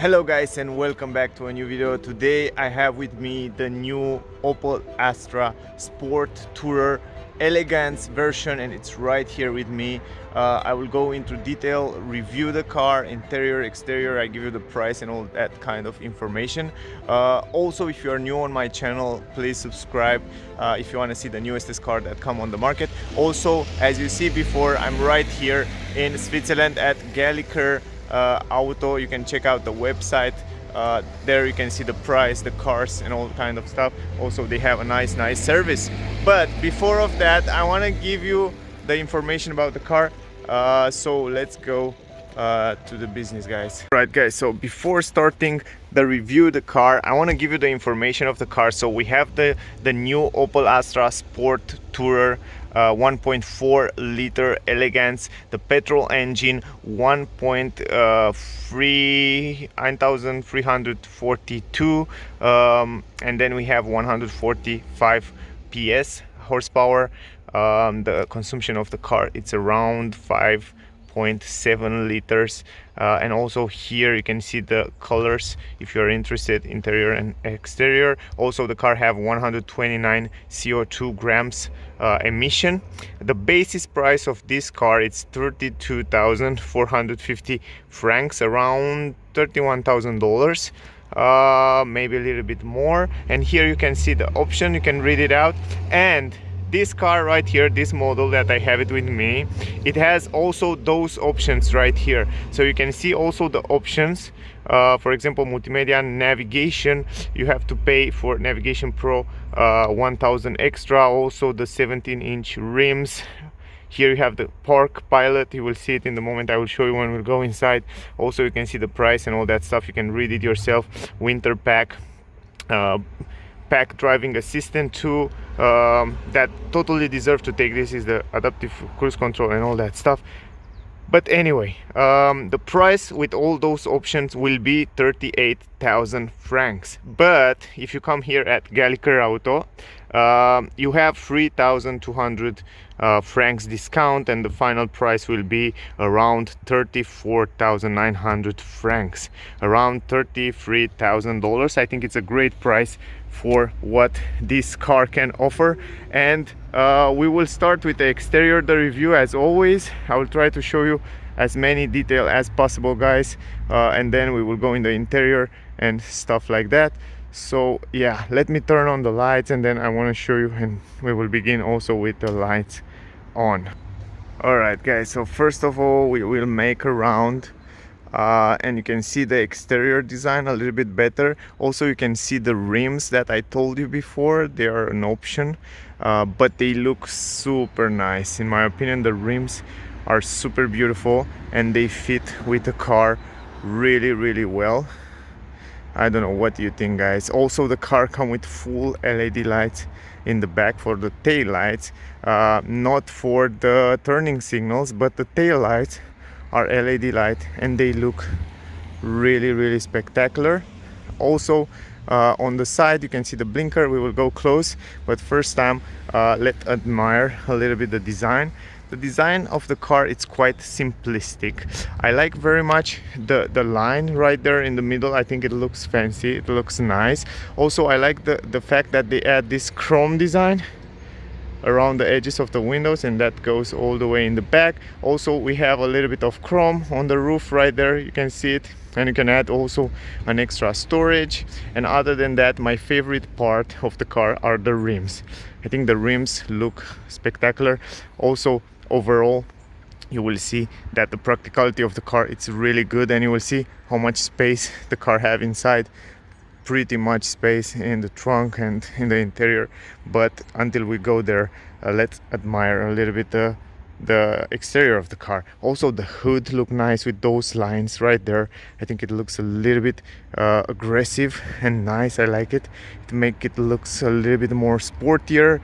Hello guys and welcome back to a new video. Today I have with me the new Opel Astra Sport Tourer Elegance version, and it's right here with me. I will go into detail, review the car, interior, exterior. I give you the price and all that kind of information. Also, if you are new on my channel, please subscribe if you want to see the newest car that come on the market. Also, as you see before, I'm right here in Switzerland at Galliker Auto. You can check out the website. There you can see the price, the cars and all kind of stuff. Also they have a nice service. But before of that, I want to give you the information about the car. So let's go to the business, guys. Right guys, so before starting the review of the car, I want to give you the information of the car. So we have the new Opel Astra Sport Tourer 1.4 liter Elegance, the petrol engine, 1.342, and then we have 145 PS horsepower. The consumption of the car, it's around 5.7 liters, and also here you can see the colors if you're interested, interior and exterior. Also the car have 129 CO2 grams emission. The basis price of this car, it's 32,450 francs, around $31,000, maybe a little bit more. And here you can see the option, you can read it out. And this car right here, this model that I have it with me, it has also those options right here. So you can see also the options. For example, multimedia navigation, you have to pay for Navigation Pro 1,000 extra. Also the 17-inch rims. Here you have the Park Pilot, you will see it in the moment. I will show you when we go inside. Also you can see the price and all that stuff, you can read it yourself. Winter pack, pack driving assistant too, that totally deserve to take. This is the adaptive cruise control and all that stuff. But anyway, the price with all those options will be 38,000 francs. But if you come here at Galliker Auto, you have 3,200 francs discount, and the final price will be around 34,900 francs, around $33,000. I think it's a great price for what this car can offer. And we will start with the exterior, the review. As always, I will try to show you as many detail as possible, guys, and then we will go in the interior and stuff like that. So yeah, let me turn on the lights and then I want to show you, and we will begin also with the lights on. All right guys, so first of all we will make a round, and you can see the exterior design a little bit better. Also you can see the rims that I told you before, they are an option, but they look super nice. In my opinion, the rims are super beautiful and they fit with the car really well. I don't know, what do you think, guys? Also the car come with full LED lights in the back for the tail lights, not for the turning signals, but the tail lights are LED light and they look really spectacular. Also on the side you can see the blinker. We will go close, but first time let's admire a little bit the design. The design of the car, it's quite simplistic. I like very much the line right there in the middle. I think it looks fancy, it looks nice. Also I like the fact that they add this chrome design around the edges of the windows, and that goes all the way in the back. Also we have a little bit of chrome on the roof right there, you can see it, and you can add also an extra storage. And other than that, my favorite part of the car are the rims. I think the rims look spectacular. Also overall you will see that the practicality of the car, it's really good, and you will see how much space the car have inside. Pretty much space in the trunk and in the interior. But until we go there, let's admire a little bit the exterior of the car. Also the hood look nice with those lines right there. I think it looks a little bit aggressive and nice. I like it. It make it looks a little bit more sportier.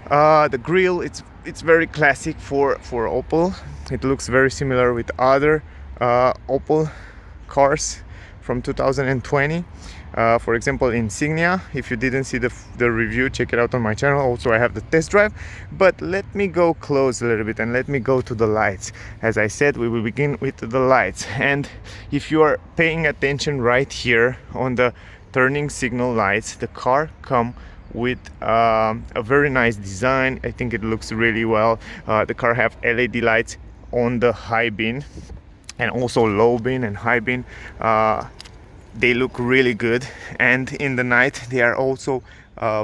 The grille, it's very classic for Opel. It looks very similar with other Opel cars from 2020. For example, Insignia. If you didn't see the review, check it out on my channel. Also, I have the test drive. But let me go close a little bit and let me go to the lights. As I said, we will begin with the lights. And if you are paying attention right here on the turning signal lights, the car come with a very nice design. I think it looks really well. The car have LED lights on the high beam and also low beam and high beam. They look really good, and in the night they are also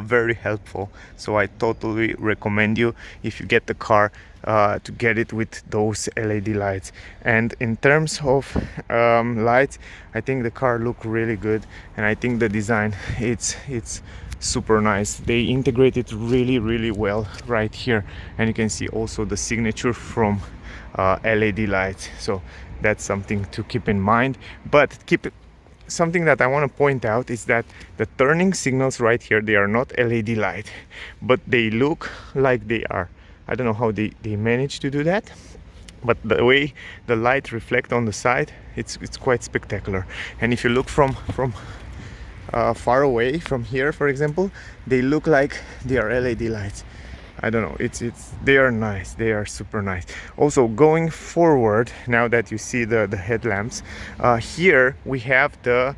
very helpful. So I totally recommend you, if you get the car, to get it with those LED lights. And in terms of lights, I think the car look really good, and I think the design it's super nice. They integrate it really well right here, and you can see also the signature from LED lights. So that's something to keep in mind. But something that I want to point out is that the turning signals right here, they are not LED light, but they look like they are. I don't know how they manage to do that, but the way the light reflect on the side, it's quite spectacular. And if you look from far away, from here for example, they look like they are LED lights. I don't know, they are nice, they are super nice. Also, going forward, now that you see the headlamps, here we have the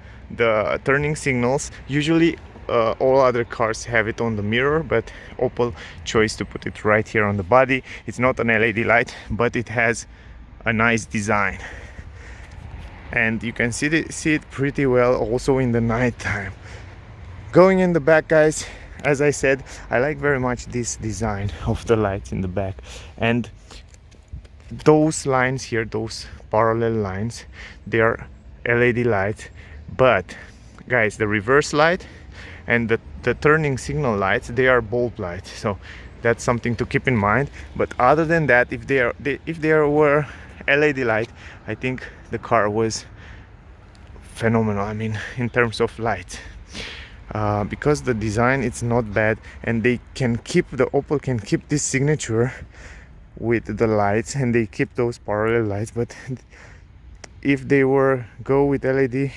turning signals. Usually all other cars have it on the mirror, but Opel chose to put it right here on the body. It's not an LED light, but it has a nice design, and you can see it pretty well also in the night time. Going in the back, guys, as I said, I like very much this design of the lights in the back, and those lines here, those parallel lines, they are LED lights. But guys, the reverse light and the turning signal lights, they are bulb lights, so that's something to keep in mind. But other than that, if there were LED light, I think the car was phenomenal. I mean, in terms of light. Because the design, it's not bad, and the Opel can keep this signature with the lights, and they keep those parallel lights. But if they were go with LED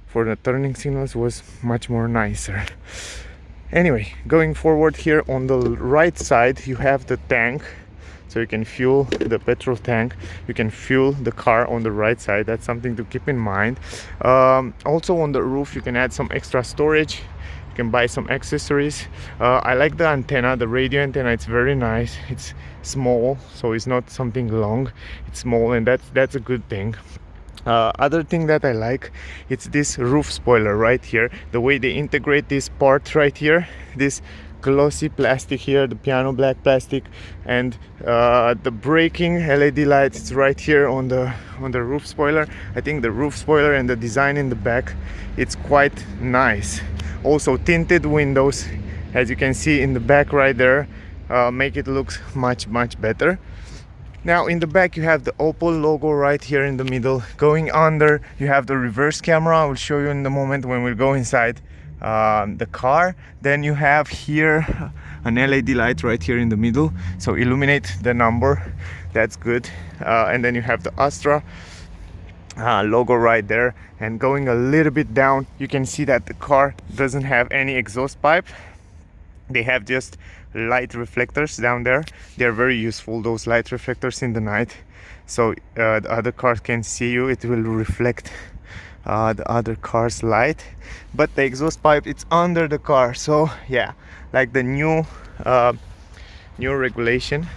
for the turning signals, was much more nicer. Anyway, going forward, here on the right side you have the tank, so you can fuel the petrol tank. You can fuel the car on the right side. That's something to keep in mind. Also on the roof you can add some extra storage. You can buy some accessories. I like the antenna, the radio antenna. It's very nice. It's small, so it's not something long. It's small, and that's a good thing. Other thing that I like, it's this roof spoiler right here. The way they integrate this part right here, this glossy plastic here, the piano black plastic, and the braking LED lights, it's right here on the roof spoiler. I think the roof spoiler and the design in the back, it's quite nice. Also tinted windows, as you can see in the back right there, make it look much better. Now in the back you have the Opel logo right here in the middle. Going under, you have the reverse camera. I will show you in the moment when we go inside the car. Then you have here an LED light right here in the middle, so illuminate the number. That's good. And then you have the Astra logo right there. And going a little bit down, you can see that the car doesn't have any exhaust pipe. They have just light reflectors down there. They're very useful, those light reflectors in the night, so the other cars can see you. It will reflect the other car's light. But the exhaust pipe, it's under the car. So yeah, like the new regulation,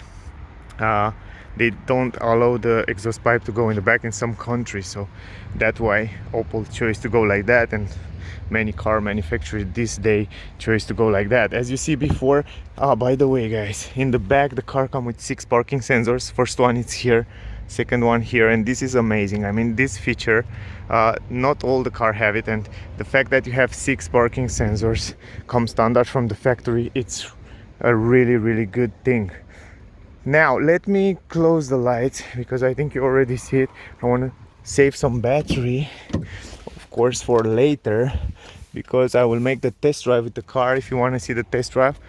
they don't allow the exhaust pipe to go in the back in some countries, so that's why Opel chose to go like that, and many car manufacturers this day chose to go like that, as you see before. By the way, guys, in the back the car comes with 6 parking sensors. First one is here, second one here, and this is amazing. I mean, this feature, not all the car have it, and the fact that you have 6 parking sensors come standard from the factory, it's a really good thing. Now let me close the lights because I think you already see it. I want to save some battery, of course, for later, because I will make the test drive with the car. If you want to see the test drive,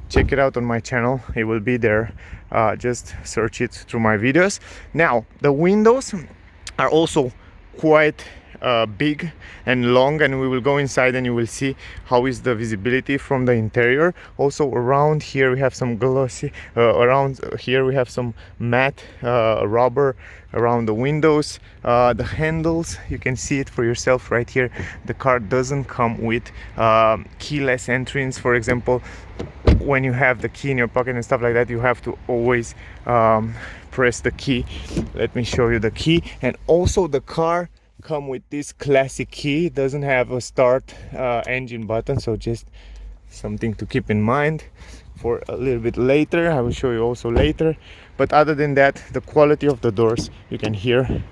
check it out on my channel, it will be there. Just search it through my videos. Now the windows are also quite big and long, and we will go inside and you will see how is the visibility from the interior. Also around here we have some glossy around here we have some matte rubber around the windows. The handles, you can see it for yourself right here. The car doesn't come with keyless entrance. For example, when you have the key in your pocket and stuff like that, you have to always press the key. Let me show you the key. And also the car come with this classic key. It doesn't have a start engine button, so just something to keep in mind for a little bit later. I will show you also later. But other than that, the quality of the doors, you can hear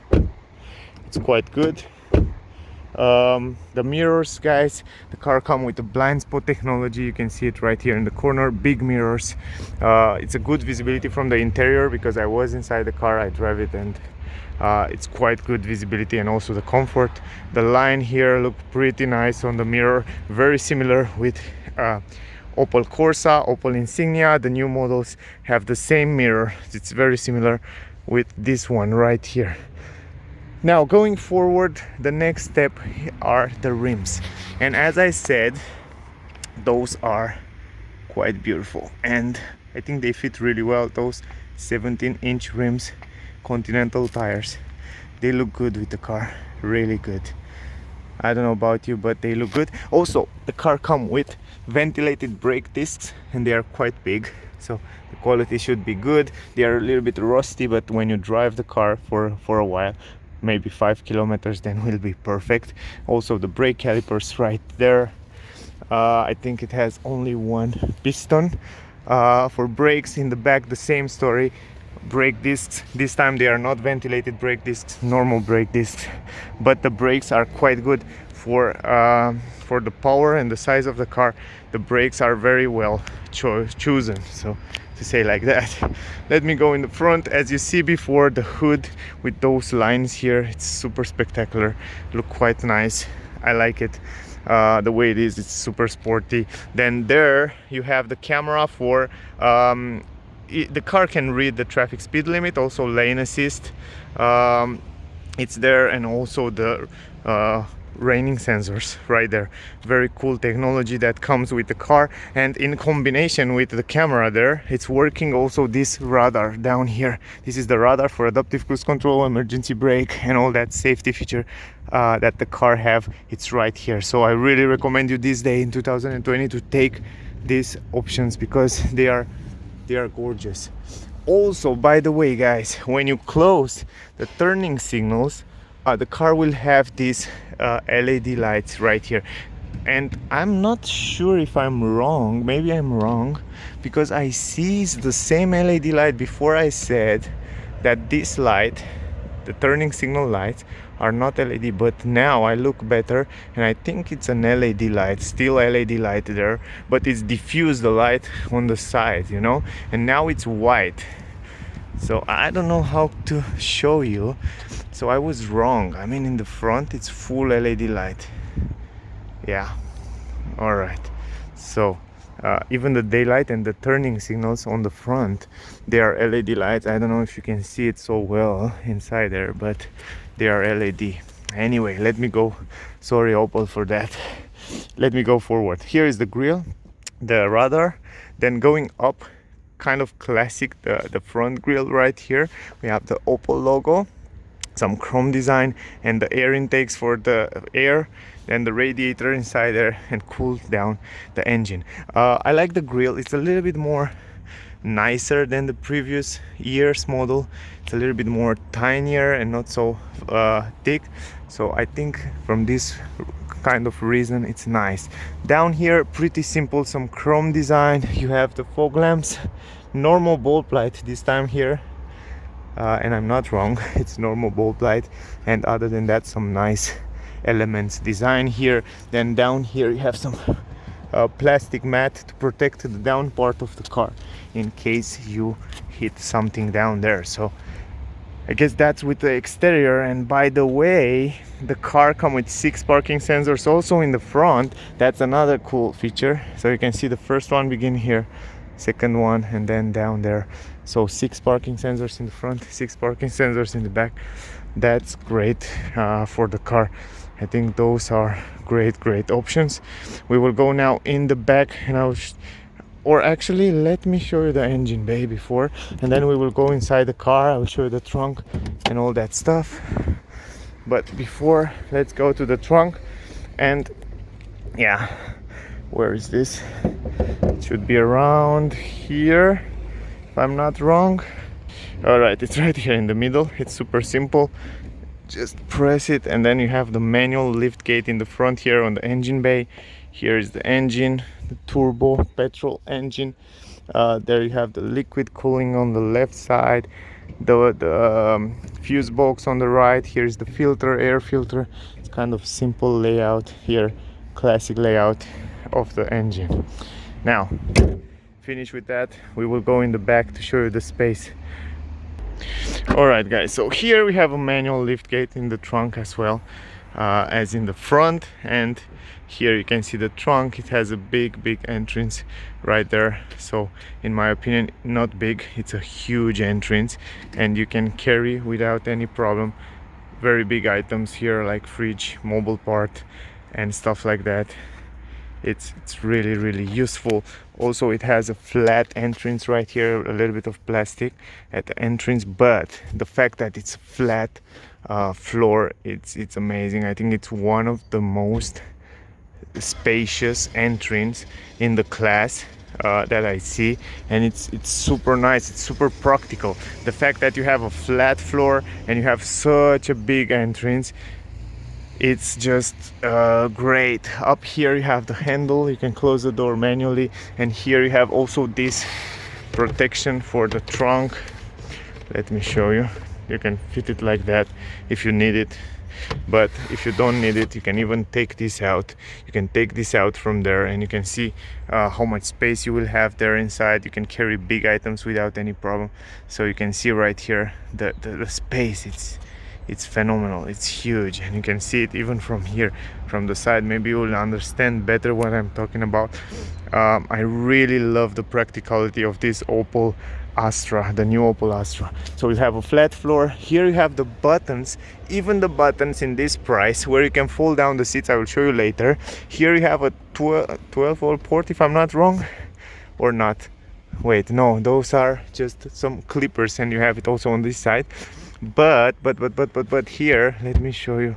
it's quite good. The mirrors, guys, the car come with the blind spot technology. You can see it right here in the corner, big mirrors. It's a good visibility from the interior because I was inside the car, I drive it, and it's quite good visibility, and also the comfort. The line here look pretty nice on the mirror, very similar with Opel Corsa, Opel Insignia. The new models have the same mirror. It's very similar with this one right here. Now going forward, the next step are the rims, and as I said, those are quite beautiful and I think they fit really well. Those 17-inch rims, Continental tires, they look good with the car, really good. I don't know about you, but they look good. Also, the car come with ventilated brake discs and they are quite big, so the quality should be good. They are a little bit rusty, but when you drive the car for a while, maybe 5 kilometers, then will be perfect. Also the brake calipers right there. I think it has only one piston. For brakes in the back, the same story. Brake discs, this time they are not ventilated brake discs, normal brake discs, but the brakes are quite good for the power and the size of the car. The brakes are very well chosen, so to say like that. Let me go in the front. As you see before, the hood with those lines here, it's super spectacular, look quite nice. I like it the way it is. It's super sporty. Then there you have the camera for the car can read the traffic speed limit, also lane assist, it's there, and also the raining sensors right there. Very cool technology that comes with the car, and in combination with the camera there, it's working. Also this radar down here, this is the radar for adaptive cruise control, emergency brake, and all that safety feature that the car have. It's right here, so I really recommend you this day in 2020 to take these options because they are gorgeous. Also, by the way, guys, when you close the turning signals, the car will have these LED lights right here, and I'm not sure if I'm wrong. Maybe I'm wrong, because I see the same LED light. Before I said that this light, the turning signal lights, are not LED, but now I look better and I think it's an LED light, still LED light there, but it's diffused the light on the side, you know, and now it's white. So I don't know how to show you, so I was wrong. I mean, in the front it's full LED light. Yeah, all right. So even the daylight and the turning signals on the front, they are LED lights. I don't know if you can see it so well inside there, but they are LED. Anyway, let me go. Sorry, Opel, for that. Let me go forward. Here is the grille, the radar. Then going up, kind of classic, the front grille right here. We have the Opel logo, some chrome design, and the air intakes for the air, then the radiator inside there, and cool down the engine. I like the grille. It's a little bit more nicer than the previous year's model. It's a little bit more tinier and not so thick, so I think from this kind of reason it's nice. Down here, pretty simple, some chrome design. You have the fog lamps, normal bulb light this time here, and I'm not wrong, it's normal bulb light, and other than that, some nice elements design here. Then down here you have some plastic mat to protect the down part of the car in case you hit something down there. So I guess that's with the exterior. And by the way, the car comes with 6 parking sensors also in the front. That's another cool feature. So you can see the first one begin here, second one, and then down there. So 6 parking sensors in the front, 6 parking sensors in the back. That's great for the car. I think those are great options. We will go now in the back, and or actually let me show you the engine bay before, and then we will go inside the car. I will show you the trunk and all that stuff. But before, let's go to the trunk. And yeah, where is this? It should be around here, if I'm not wrong. All right, it's right here in the middle. It's super simple. Just press it, and then you have the manual lift gate in the front here on the engine bay. Here is the engine, the turbo petrol engine. There you have the liquid cooling on the left side, the fuse box on the right. Here's the filter, air filter. It's kind of simple layout here, classic layout of the engine. Now, finish with that, we will go in the back to show you the space. Alright guys, so here we have a manual lift gate in the trunk as well as in the front, and here you can see the trunk. It has a big entrance right there. So in my opinion, not big, it's a huge entrance, and you can carry without any problem very big items here like fridge, mobile part and stuff like that. It's really useful. Also, it has a flat entrance right here, a little bit of plastic at the entrance, but the fact that it's flat floor, it's amazing. I think it's one of the most spacious entrance in the class that I see, and it's super nice. It's super practical. The fact that you have a flat floor and you have such a big entrance, it's just great. Up here you have the handle, you can close the door manually, and here you have also this protection for the trunk. Let me show you. You can fit it like that if you need it, but if you don't need it, you can even take this out. You can take this out from there, and you can see how much space you will have there inside. You can carry big items without any problem. So you can see right here the space. It's phenomenal. It's huge, and you can see it even from here, from the side. Maybe you will understand better what I'm talking about. I really love the practicality of this Opel Astra, the new Opel Astra. So you have a flat floor. Here you have the buttons, even the buttons in this price, where you can fold down the seats. I will show you later. Here you have a 12-volt port, if I'm not wrong, or not. Wait, no, those are just some clippers, and you have it also on this side. But here, let me show you.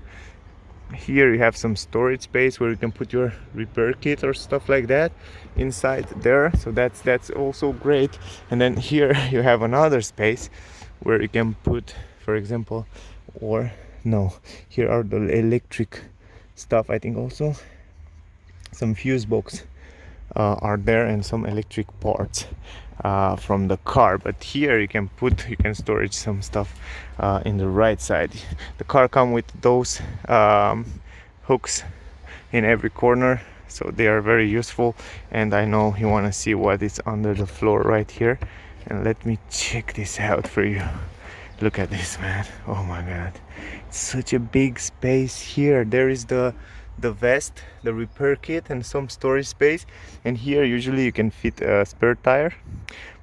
Here you have some storage space where you can put your repair kit or stuff like that inside there. So that's also great. And then here you have another space where you can put, for example, or no, here are the electric stuff. I think also some fuse box are there, and some electric parts from the car. But here you can storage some stuff in the right side. The car comes with those hooks in every corner, so they are very useful. And I know you want to see what is under the floor right here, and let me check this out for you. Look at this, man. Oh my god, it's such a big space here. There is the vest, the repair kit, and some storage space. And here usually you can fit a spare tire,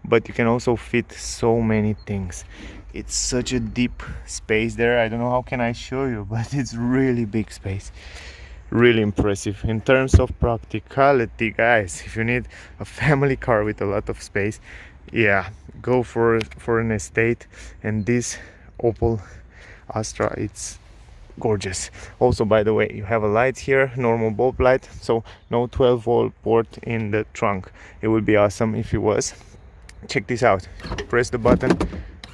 but you can also fit so many things. It's such a deep space there. I don't know how can I show you, but it's really big space. Really impressive. In terms of practicality, guys, if you need a family car with a lot of space, yeah, go for an estate. And this Opel Astra, it's gorgeous. Also, by the way, you have a light here, normal bulb light, so no 12-volt port in the trunk. It would be awesome if it was. Check this out. Press the button,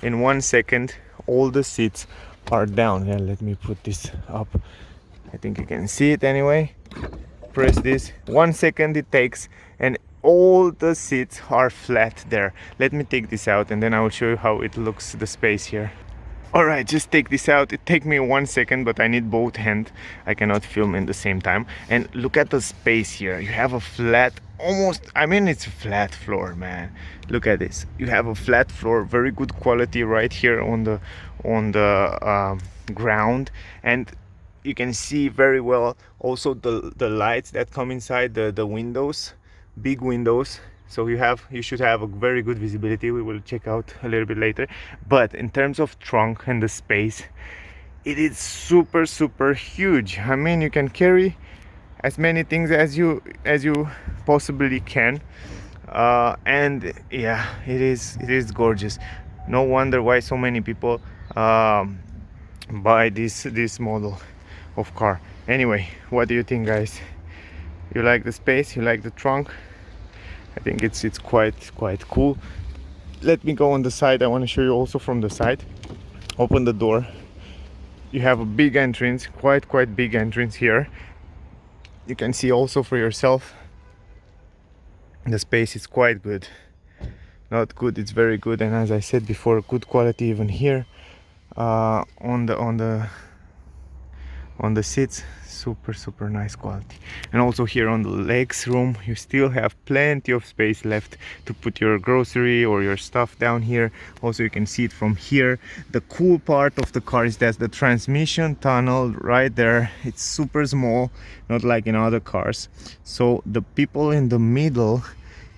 in 1 second all the seats are down. Yeah, let me put this up. I think you can see it anyway. Press this, 1 second it takes, and all the seats are flat there. Let me take this out, and then I will show you how it looks, the space here. Alright, just take this out. It takes me 1 second, but I need both hands. I cannot film in the same time. And look at the space here. You have a flat, it's a flat floor, man. Look at this. You have a flat floor, very good quality right here on the ground, and you can see very well also the lights that come inside the windows, big windows. So you should have a very good visibility. We will check out a little bit later. But in terms of trunk and the space, it is super huge. I mean, you can carry as many things as you possibly can, and yeah, it is gorgeous. No wonder why so many people buy this model of car. Anyway, what do you think, guys? You like the space? You like the trunk? I think it's quite cool. Let me go on the side. I want to show you also from the side. Open the door. You have a big entrance, quite big entrance here. You can see also for yourself. The space is quite good. Not good, it's very good, and as I said before, good quality even here. On the seats, super nice quality. And also here on the legs room, you still have plenty of space left to put your grocery or your stuff down here. Also, you can see it from here. The cool part of the car is that the transmission tunnel right there, it's super small, not like in other cars, so the people in the middle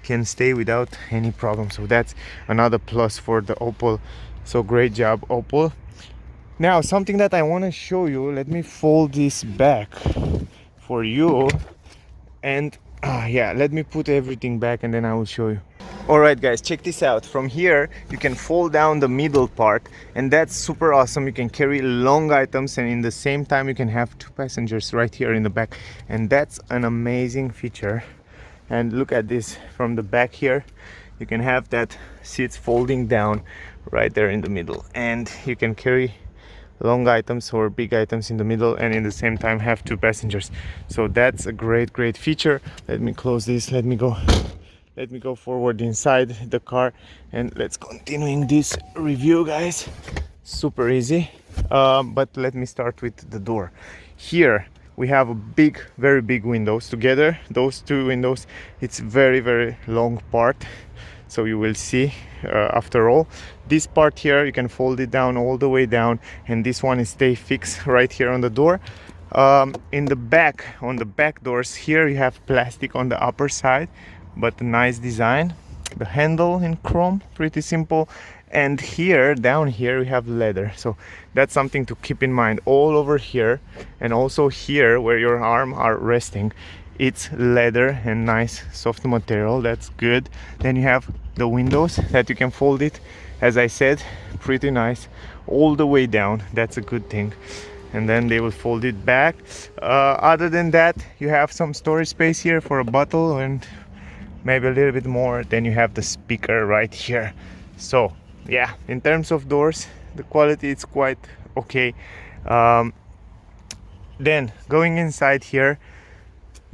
can stay without any problem. So that's another plus for the Opel. So great job, Opel. Now, something that I want to show you, let me fold this back for you, and yeah, let me put everything back and then I will show you. Alright guys, check this out. From here you can fold down the middle part, and that's super awesome. You can carry long items, and in the same time you can have 2 passengers right here in the back, and that's an amazing feature. And look at this, from the back here you can have that seats folding down right there in the middle, and you can carry long items or big items in the middle, and in the same time have 2 passengers. So that's a great feature. Let me close this. Let me go forward inside the car, and let's continuing this review, guys. Super easy. But let me start with the door. Here we have a very big windows together. Those 2 windows, it's very long part, so you will see after all. This part here, you can fold it down all the way down, and this one is stay fixed right here on the door. In the back, on the back doors here, you have plastic on the upper side, but a nice design. The handle in chrome, pretty simple. And here, down here, we have leather. So that's something to keep in mind. All over here, and also here where your arm are resting, it's leather and nice soft material. That's good. Then you have the windows that you can fold it, as I said, pretty nice, all the way down. That's a good thing. And then they will fold it back. Other than that, you have some storage space here for a bottle and maybe a little bit more. Then you have the speaker right here. So yeah, in terms of doors, the quality is quite okay. Then going inside here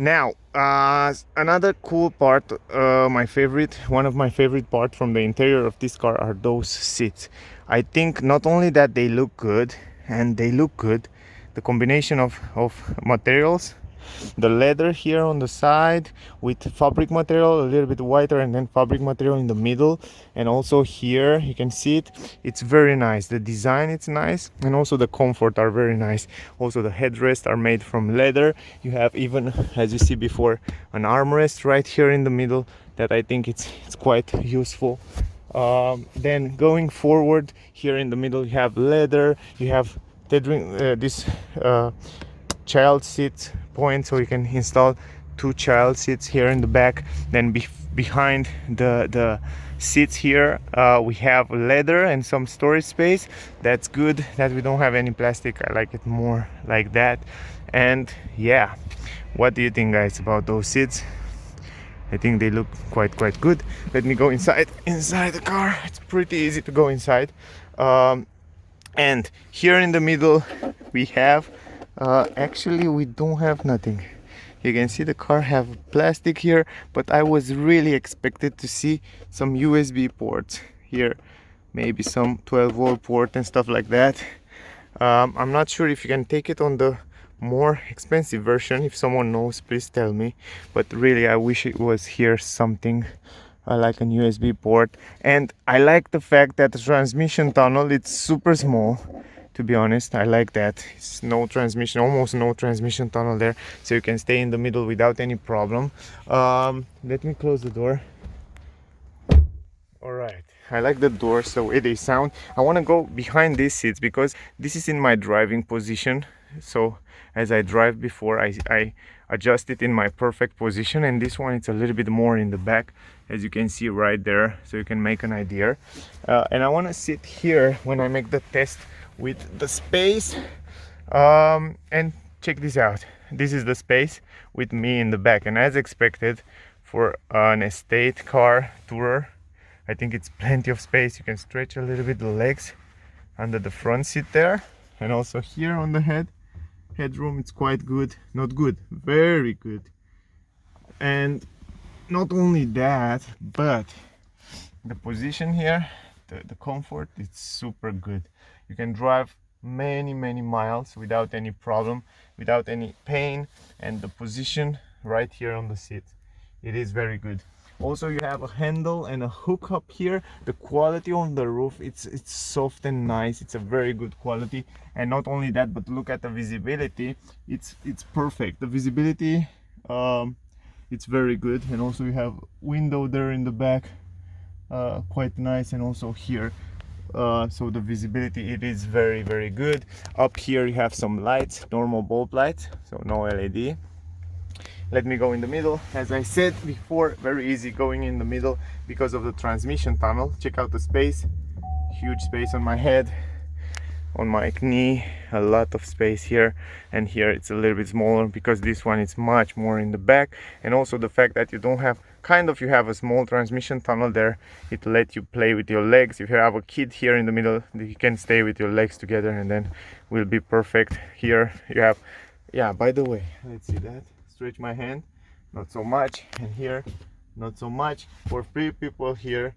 now, another cool part, one of my favorite part from the interior of this car are those seats. I think not only that they look good, the combination of materials, the leather here on the side with fabric material, a little bit whiter, and then fabric material in the middle, and also here you can see it's very nice. The design, it's nice, and also the comfort are very nice. Also the headrests are made from leather. You have even, as you see before, an armrest right here in the middle that I think it's quite useful. Then going forward, here in the middle you have leather, you have this child seat point, so you can install 2 child seats here in the back. Then behind the seats here, we have leather and some storage space. That's good that we don't have any plastic. I like it more like that. And yeah, what do you think, guys, about those seats? I think they look quite good. Let me go inside the car. It's pretty easy to go inside. And here in the middle we have actually we don't have nothing. You can see the car have plastic here, but I was really expected to see some USB ports here, maybe some 12-volt port and stuff like that. I'm not sure if you can take it on the more expensive version. If someone knows, please tell me. But really, I wish it was here something like an USB port. And I like the fact that the transmission tunnel, it's super small. To be honest, I like that. It's no transmission, almost no transmission tunnel there, so you can stay in the middle without any problem. Let me close the door. All right, I like the doors, the way they sound. I want to go behind these seats because this is in my driving position. So as I drive before, I adjust it in my perfect position, and this one it's a little bit more in the back, as you can see right there, so you can make an idea. And I want to sit here when I make the test with the space. And check this out. This is the space with me in the back, and as expected for an estate car tourer, I think it's plenty of space. You can stretch a little bit the legs under the front seat there, and also here on the headroom it's quite good. Not good, very good. And not only that, but the position here, the comfort, it's super good. You can drive many miles without any problem, without any pain, and the position right here on the seat, it is very good. Also, you have a handle and a hook up here. The quality on the roof, it's soft and nice. It's a very good quality. And not only that, but look at the visibility. It's perfect. The visibility, it's very good. And also you have window there in the back, quite nice. And also here, so the visibility, it is very good. Up here you have some lights, normal bulb lights, so no LED. Let me go in the middle. As I said before, very easy going in the middle because of the transmission tunnel. Check out the space, huge space on my head, on my knee, a lot of space here, and here it's a little bit smaller because this one is much more in the back. And also the fact that you don't have, you have a small transmission tunnel there, it lets you play with your legs. If you have a kid here in the middle, you can stay with your legs together and then will be perfect. Here you have, yeah, by the way, let's see that. Stretch my hand, not so much, and here not so much. For 3 people here,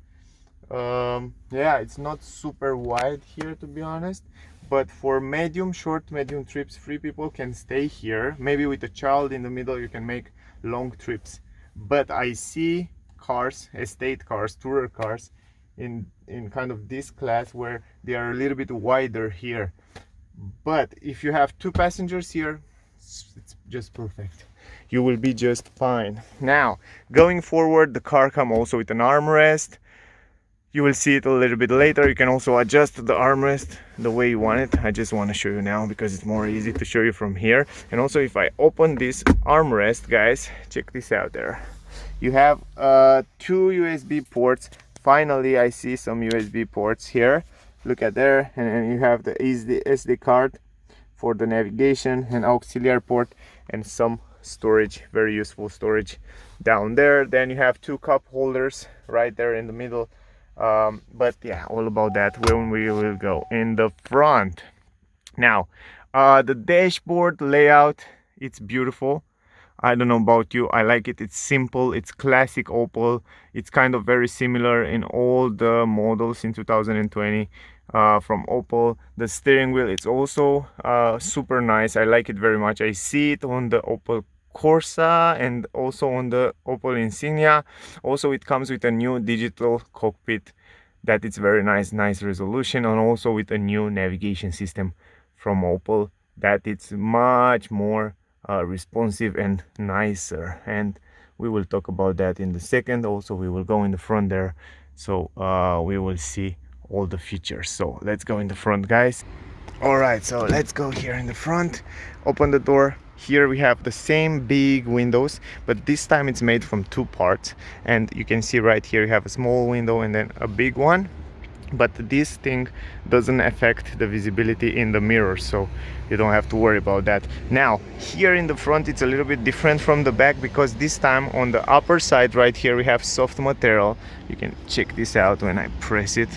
yeah, it's not super wide here, to be honest, but for medium trips, 3 people can stay here. Maybe with a child in the middle you can make long trips. But I see cars, estate cars, tourer cars in kind of this class where they are a little bit wider here. But if you have 2 passengers here, it's just perfect. You will be just fine. Now, going forward, the car comes also with an armrest. You will see it a little bit later. You can also adjust the armrest the way you want it. I just want to show you now because it's more easy to show you from here. And also, if I open this armrest, guys, check this out there. You have 2 USB ports. Finally, I see some USB ports here. Look at there. And then you have the SD card for the navigation, and auxiliary port, and some storage, very useful storage down there. Then you have 2 cup holders right there in the middle. But yeah, all about that when we will go in the front. Now, the dashboard layout, it's beautiful. I don't know about you, I like it. It's simple, it's classic Opel. It's kind of very similar in all the models in 2020 from Opel. The steering wheel, it's also super nice. I like it very much. I see it on the Opel Corsa and also on the Opel Insignia. Also, it comes with a new digital cockpit that it's very nice resolution, and also with a new navigation system from Opel that it's much more responsive and nicer, and we will talk about that in the second. Also, we will go in the front there, so we will see all the features. So let's go in the front, guys. All right, so let's go here in the front. Open the door. Here we have the same big windows, but this time it's made from 2 parts, and you can see right here you have a small window and then a big one. But this thing doesn't affect the visibility in the mirror, so you don't have to worry about that. Now, here in the front it's a little bit different from the back, because this time on the upper side right here we have soft material. You can check this out when I press it,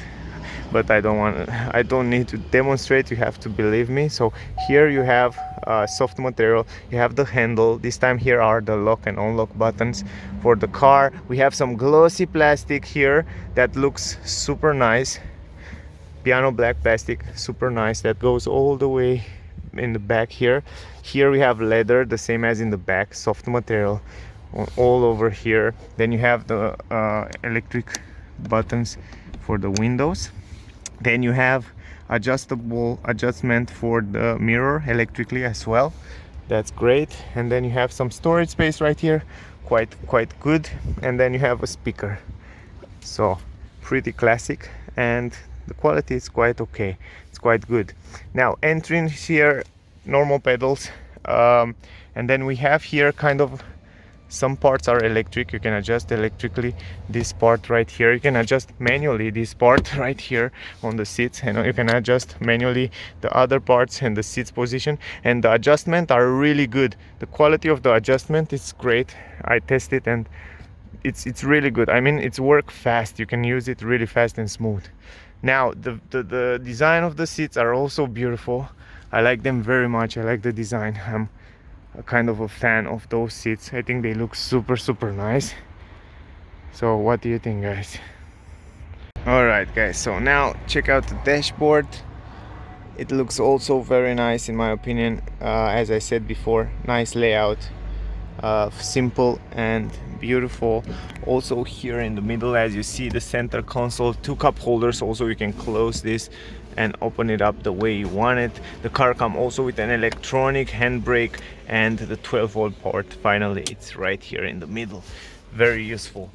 but I don't need to demonstrate, you have to believe me. So here you have soft material, you have the handle. This time here are the lock and unlock buttons for the car. We have some glossy plastic here that looks super nice, piano black plastic, super nice, that goes all the way in the back here. Here we have leather, the same as in the back, soft material all over here. Then you have the electric buttons for the windows. Then you have adjustment for the mirror electrically as well. That's great. And then you have some storage space right here, quite good. And then you have a speaker. So pretty classic, and the quality is quite okay. It's quite good. Now entering here, normal pedals, and then we have here kind of some parts are electric. You can adjust electrically this part right here. You can adjust manually this part right here on the seats, and you can adjust manually the other parts and the seats position, and the adjustment are really good. The quality of the adjustment is great. I tested and it's really good. I mean, it's work fast. You can use it really fast and smooth. Now the design of the seats are also beautiful. I like them very much. I like the design. I'm a kind of a fan of those seats. I think they look super nice. So what do you think, guys? All right, guys, so now check out the dashboard. It looks also very nice in my opinion. As I said before, nice layout, simple and beautiful. Also here in the middle, as you see, the center console, 2 cup holders. Also you can close this and open it up the way you want it. The car comes also with an electronic handbrake and the 12-volt port. Finally, it's right here in the middle. Very useful.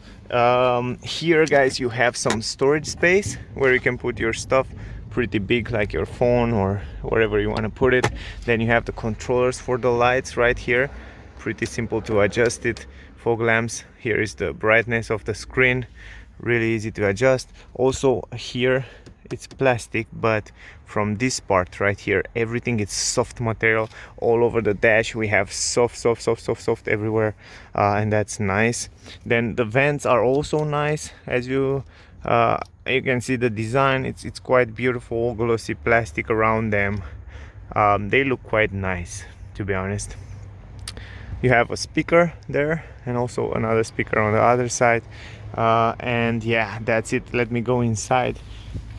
Here, guys, you have some storage space where you can put your stuff, pretty big, like your phone or wherever you want to put it. Then you have the controllers for the lights right here. Pretty simple to adjust it. Fog lamps. Here is the brightness of the screen. Really easy to adjust. Also here it's plastic, but from this part right here, everything is soft material. All over the dash we have soft everywhere, and that's nice. Then the vents are also nice. As you can see, the design, it's quite beautiful, glossy plastic around them. They look quite nice, to be honest. You have a speaker there and also another speaker on the other side, and yeah, that's it. Let me go inside.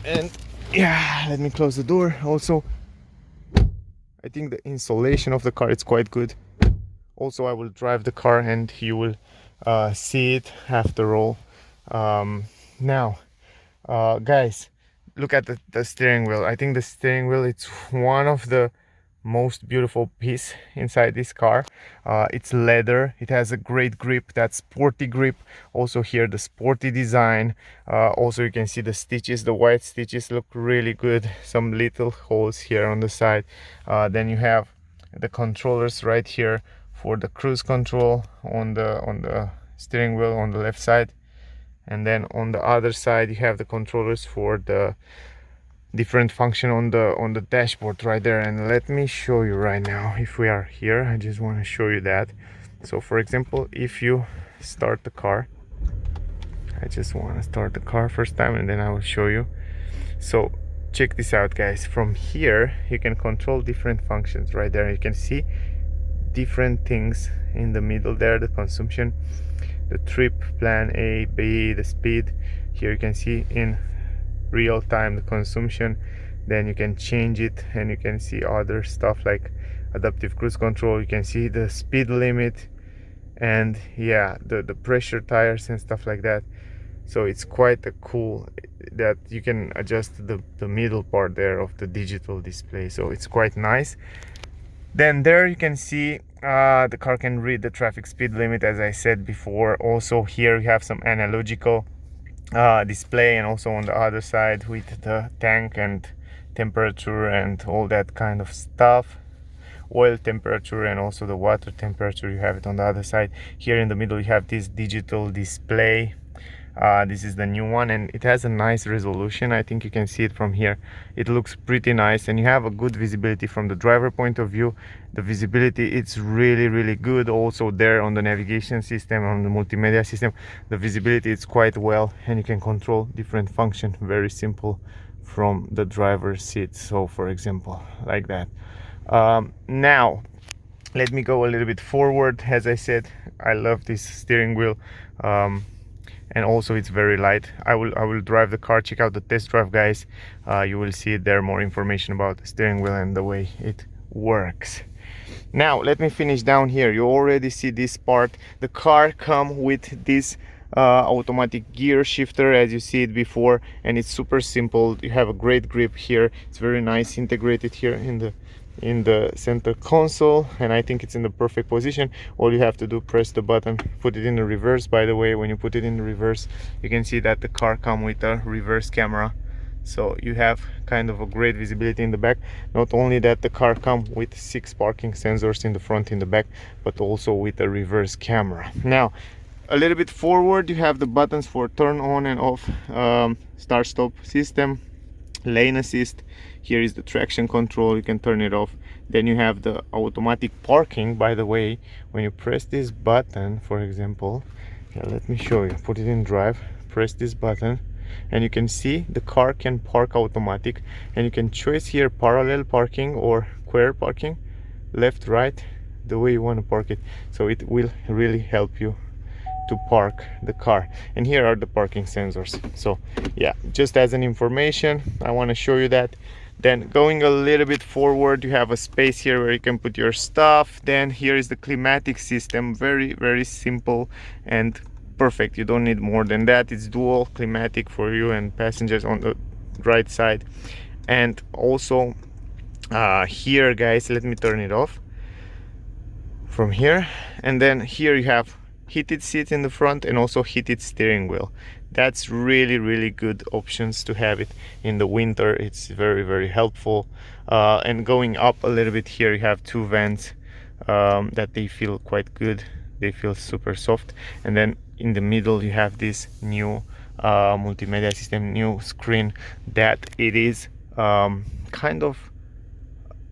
And yeah, let me close the door. Also, I think the insulation of the car is quite good. Also, I will drive the car and you will see it after all. Now, guys, look at the steering wheel. I think the steering wheel, it's one of the most beautiful piece inside this car. It's leather. It has a great grip, that sporty grip. Also here the sporty design. Also you can see the stitches, the white stitches look really good. Some little holes here on the side. Then you have the controllers right here for the cruise control on the steering wheel on the left side, and then on the other side you have the controllers for the different function on the dashboard right there. And let me show you right now. If we are here, I just want to show you that. So for example, if you start the car, I just want to start the car first time and then I will show you. So check this out, guys. From here you can control different functions right there. You can see different things in the middle there, the consumption, the trip plan, A, B, the speed. Here you can see in real time the consumption. Then you can change it and you can see other stuff like adaptive cruise control. You can see the speed limit and yeah, the pressure tires and stuff like that. So it's quite a cool that you can adjust the middle part there of the digital display. So it's quite nice. Then there you can see the car can read the traffic speed limit, as I said before. Also here you have some analogical display, and also on the other side with the tank and temperature and all that kind of stuff, oil temperature and also the water temperature. You have it on the other side. Here in the middle you have this digital display. This is the new one and it has a nice resolution. I think you can see it from here. It looks pretty nice and you have a good visibility from the driver point of view. The visibility, it's really good. Also there on the navigation system, on the multimedia system, the visibility is quite well and you can control different function, very simple, from the driver's seat. So for example, like that. Now let me go a little bit forward. As I said, I love this steering wheel. And also it's very light. I will drive the car. Check out the test drive, guys. You will see there more information about the steering wheel and the way it works. Now let me finish down here. You already see this part. The car comes with this automatic gear shifter, as you see it before, and it's super simple. You have a great grip here. It's very nice integrated here in in the center console, and I think it's in the perfect position. All you have to do, press the button, put it in the reverse. By the way, when you put it in the reverse, you can see that the car comes with a reverse camera, so you have kind of a great visibility in the back. Not only that, the car comes with 6 parking sensors in the front, in the back, but also with a reverse camera. Now a little bit forward, you have the buttons for turn on and off, start stop system, lane assist. Here is the traction control, you can turn it off. Then you have the automatic parking. By the way, when you press this button, for example, here, let me show you. Put it in drive, press this button, and you can see the car can park automatic, and you can choose here parallel parking or square parking, left, right, the way you want to park it. So it will really help you to park the car. And here are the parking sensors. So yeah, just as an information, I want to show you that. Then going a little bit forward, you have a space here where you can put your stuff. Then here is the climatic system, very simple and perfect. You don't need more than that. It's dual climatic for you and passengers on the right side. And also here, guys, let me turn it off from here. And then here you have heated seats in the front and also heated steering wheel. That's really good options to have it in the winter. It's very helpful. And going up a little bit, here you have 2 vents that they feel quite good. They feel super soft. And then in the middle you have this new multimedia system, new screen, that it is kind of,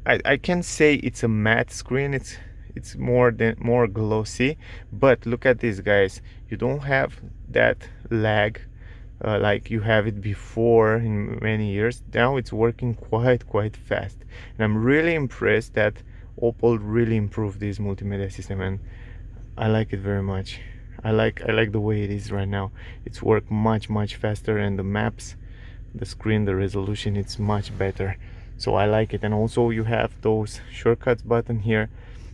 I can say it's a matte screen. It's more glossy, but look at this, guys. You don't have that lag like you have it before in many years. Now it's working quite fast, and I'm really impressed that Opel really improved this multimedia system, and I like it very much. I like the way it is right now. It's worked much faster, and the maps, the screen, the resolution, it's much better. So I like it. And also you have those shortcuts button here,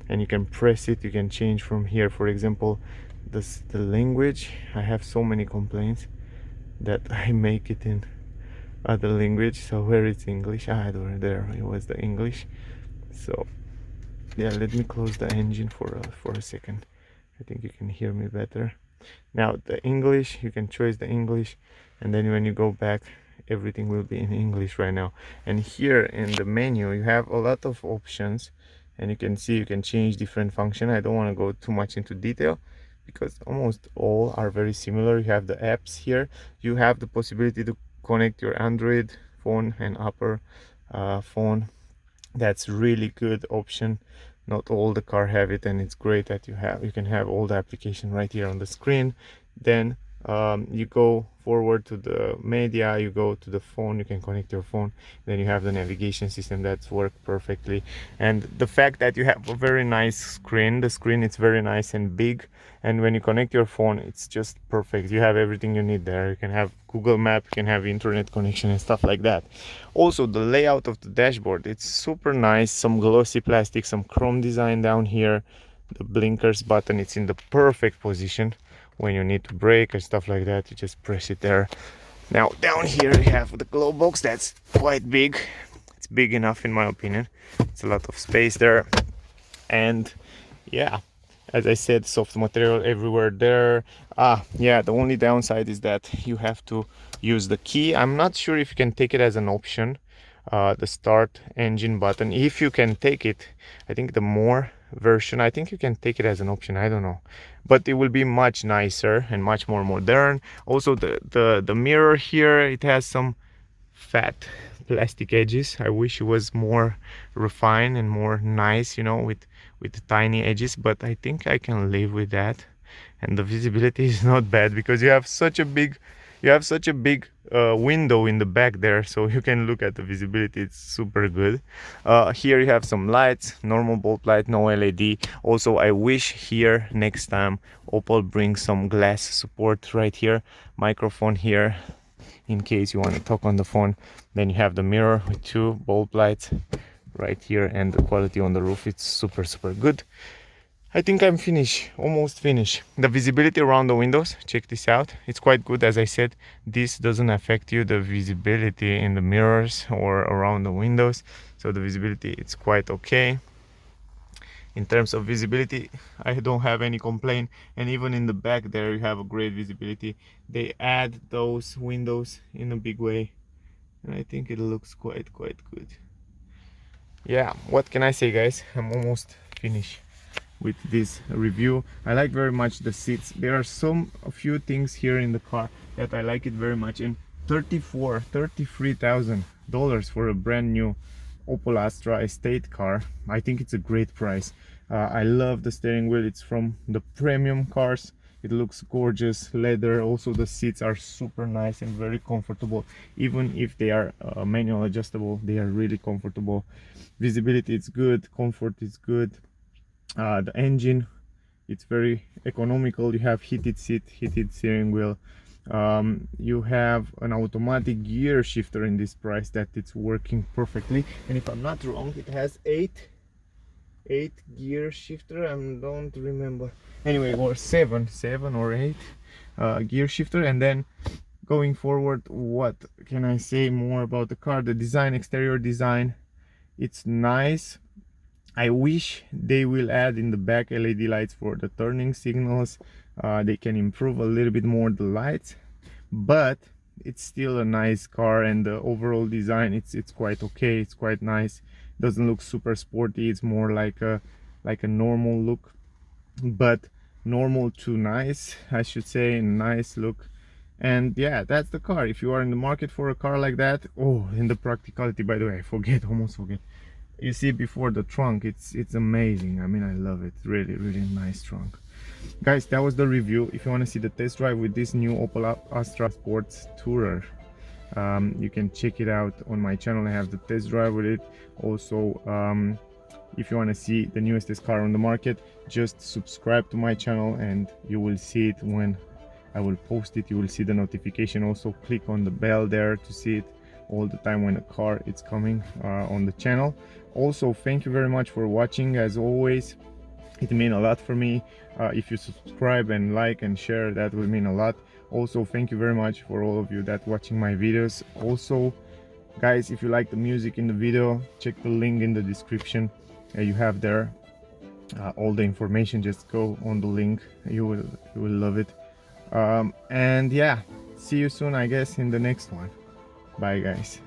and you can press it. You can change from here, for example, the language. I have so many complaints that I make it in other language. So where it's English, there it was the English. So yeah, let me close the engine for a second. I think you can hear me better now. The English, you can choose the English, and then when you go back, everything will be in English right now. And here in the menu you have a lot of options, and you can see you can change different function. I don't want to go too much into detail because almost all are very similar. You have the apps here. You have the possibility to connect your Android phone and Apple phone. That's really good option. Not all the car have it, and it's great that you can have all the application right here on the screen. Then you go forward to the media, you go to the phone, you can connect your phone. Then you have the navigation system that's worked perfectly. And the fact that you have a very nice screen, the screen is very nice and big, and when you connect your phone, it's just perfect. You have everything you need there. You can have Google Map, you can have internet connection and stuff like that. Also the layout of the dashboard, it's super nice. Some glossy plastic, some chrome design down here. The blinkers button, it's in the perfect position. When you need to brake and stuff like that, you just press it there. Now down here you have the glove box. That's quite big. It's big enough in my opinion. It's a lot of space there. And yeah, as I said, soft material everywhere there. Yeah, the only downside is that you have to use the key. I'm not sure if you can take it as an option, the start engine button. If you can take it, I think the more version, I think you can take it as an option. I don't know, but it will be much nicer and much more modern. Also the mirror here, it has some fat plastic edges. I wish it was more refined and more nice, you know, with tiny edges, but I think I can live with that. And the visibility is not bad because you have such a big window in the back there, so you can look at the visibility. It's super good. Here you have some lights, normal bulb light, no LED. Also, I wish here next time Opel brings some glass support right here, microphone here in case you want to talk on the phone. Then you have the mirror with 2 bulb lights right here, and the quality on the roof, it's super good. I think I'm finished, almost finished. The visibility around the windows, check this out. It's quite good. As I said, this doesn't affect you, the visibility in the mirrors or around the windows. So the visibility, it's quite okay. In terms of visibility, I don't have any complaint. And even in the back there, you have a great visibility. They add those windows in a big way. And I think it looks quite good. Yeah, what can I say, guys? I'm almost finished with this review. I like very much the seats. There are a few things here in the car that I like it very much. And $33,000 for a brand new Opel Astra estate car, I think it's a great price. I love the steering wheel. It's from the premium cars. It looks gorgeous. Leather. Also the seats are super nice and very comfortable. Even if they are manual adjustable, they are really comfortable. Visibility is good, comfort is good. The engine, it's very economical. You have heated seat, heated steering wheel. You have an automatic gear shifter in this price that it's working perfectly. And if I'm not wrong, it has eight gear shifter. I don't remember. Anyway, or seven or eight gear shifter. And then going forward, what can I say more about the car? The design, exterior design, it's nice. I wish they will add in the back LED lights for the turning signals. They can improve a little bit more the lights, but it's still a nice car, and the overall design, it's quite okay. It's quite nice. Doesn't look super sporty. It's more like a normal look, but normal to nice, I should say. Nice look. And yeah, that's the car. If you are in the market for a car like that. Oh, and the practicality, by the way, I almost forget. You see before the trunk, it's amazing. I mean, I love it. Really nice trunk. Guys, that was the review. If you want to see the test drive with this new Opel Astra Sport Tourer, you can check it out on my channel. I have the test drive with it. Also, if you want to see the newest car on the market, just subscribe to my channel and you will see it when I will post it. You will see the notification. Also click on the bell there to see it all the time when a car is coming on the channel. Also, thank you very much for watching. As always, it means a lot for me. If you subscribe and like and share, that will mean a lot. Also, thank you very much for all of you that watching my videos. Also, guys, if you like the music in the video, check the link in the description. You have there all the information. Just go on the link. You will love it. And yeah, see you soon, I guess, in the next one. Bye, guys.